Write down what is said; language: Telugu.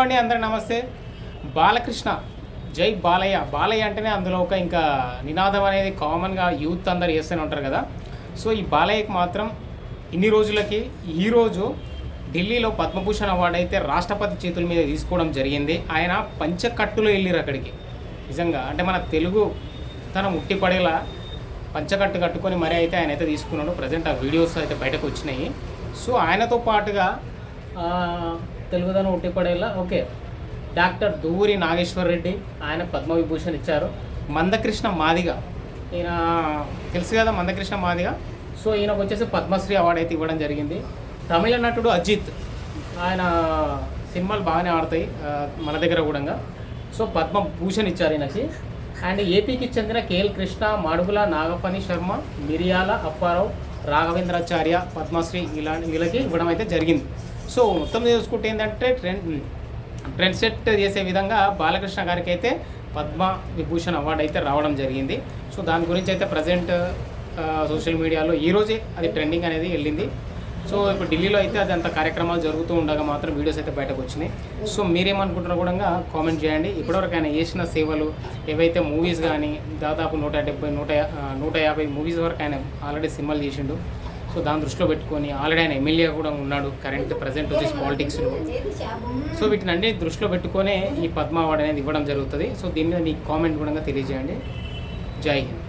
అండి, అందరికి నమస్తే. బాలకృష్ణ జై బాలయ్య. బాలయ్య అంటేనే అందులో ఒక ఇంకా నినాదం అనేది కామన్గా యూత్ అందరు చేస్తూనే ఉంటారు కదా. సో ఈ బాలయ్యకి మాత్రం ఇన్ని రోజులకి ఈరోజు ఢిల్లీలో పద్మభూషణ్ అవార్డు అయితే రాష్ట్రపతి చేతుల మీద తీసుకోవడం జరిగింది. ఆయన పంచకట్టులో వెళ్ళిరు అక్కడికి. నిజంగా అంటే మన తెలుగు తన ఉట్టిపడేలా పంచకట్టు కట్టుకొని మరీ అయితే ఆయన అయితే తీసుకున్నాడు. ప్రజెంట్ ఆ వీడియోస్ అయితే బయటకు వచ్చినాయి. సో ఆయనతో పాటుగా తెలుగుదనం ఉట్టిపడేలా డాక్టర్ దూరి నాగేశ్వర్ రెడ్డి ఆయన పద్మవిభూషణ్ ఇచ్చారు. మందకృష్ణ మాదిగ, ఈయన తెలుసు కదా మందకృష్ణ మాదిగ. సో ఈయనకు వచ్చేసి పద్మశ్రీ అవార్డు అయితే ఇవ్వడం జరిగింది. తమిళ నటుడు అజిత్, ఆయన సినిమాలు బాగానే ఆడతాయి మన దగ్గర కూడా. సో పద్మభూషణ్ ఇచ్చారు ఈయనకి. అండ్ ఏపీకి చెందిన కేఎల్ కృష్ణ, మాడుగుల నాగఫణి శర్మ, మిరియాల అప్పారావు, రాఘవేంద్రాచార్య పద్మశ్రీ వీళ్ళకి ఇవ్వడం అయితే జరిగింది. సో మొత్తం చూసుకుంటే ఏంటంటే ట్రెండ్ సెట్ చేసే విధంగా బాలకృష్ణ గారికి అయితే పద్మ విభూషణ్ అవార్డు అయితే రావడం జరిగింది. సో దాని గురించి అయితే ప్రజెంట్ సోషల్ మీడియాలో ఈరోజే అది ట్రెండింగ్ అనేది వెళ్ళింది. సో ఇప్పుడు ఢిల్లీలో అయితే అది అంత కార్యక్రమాలు జరుగుతూ ఉండగా మాత్రం వీడియోస్ అయితే బయటకు వచ్చినాయి. సో మీరేమనుకుంటారో కూడా కామెంట్ చేయండి. ఇప్పటివరకు ఆయన చేసిన సేవలు ఏవైతే మూవీస్ కానీ దాదాపు 150 మూవీస్ వరకు ఆయన ఆల్రెడీ సినిమాలు చేసిండు. సో దాన్ని దృష్టిలో పెట్టుకొని ఆల్రెడీ ఆయన ఎమ్మెల్యే కూడా ఉన్నాడు కరెంట్ ప్రజెంట్ వచ్చేసి పాలిటిక్స్లో. సో వీటిని అన్ని దృష్టిలో పెట్టుకొనే ఈ పద్మ అవార్డు అనేది ఇవ్వడం జరుగుతుంది. సో దీని మీద మీ కామెంట్ కూడా తెలియజేయండి. జై హింద్.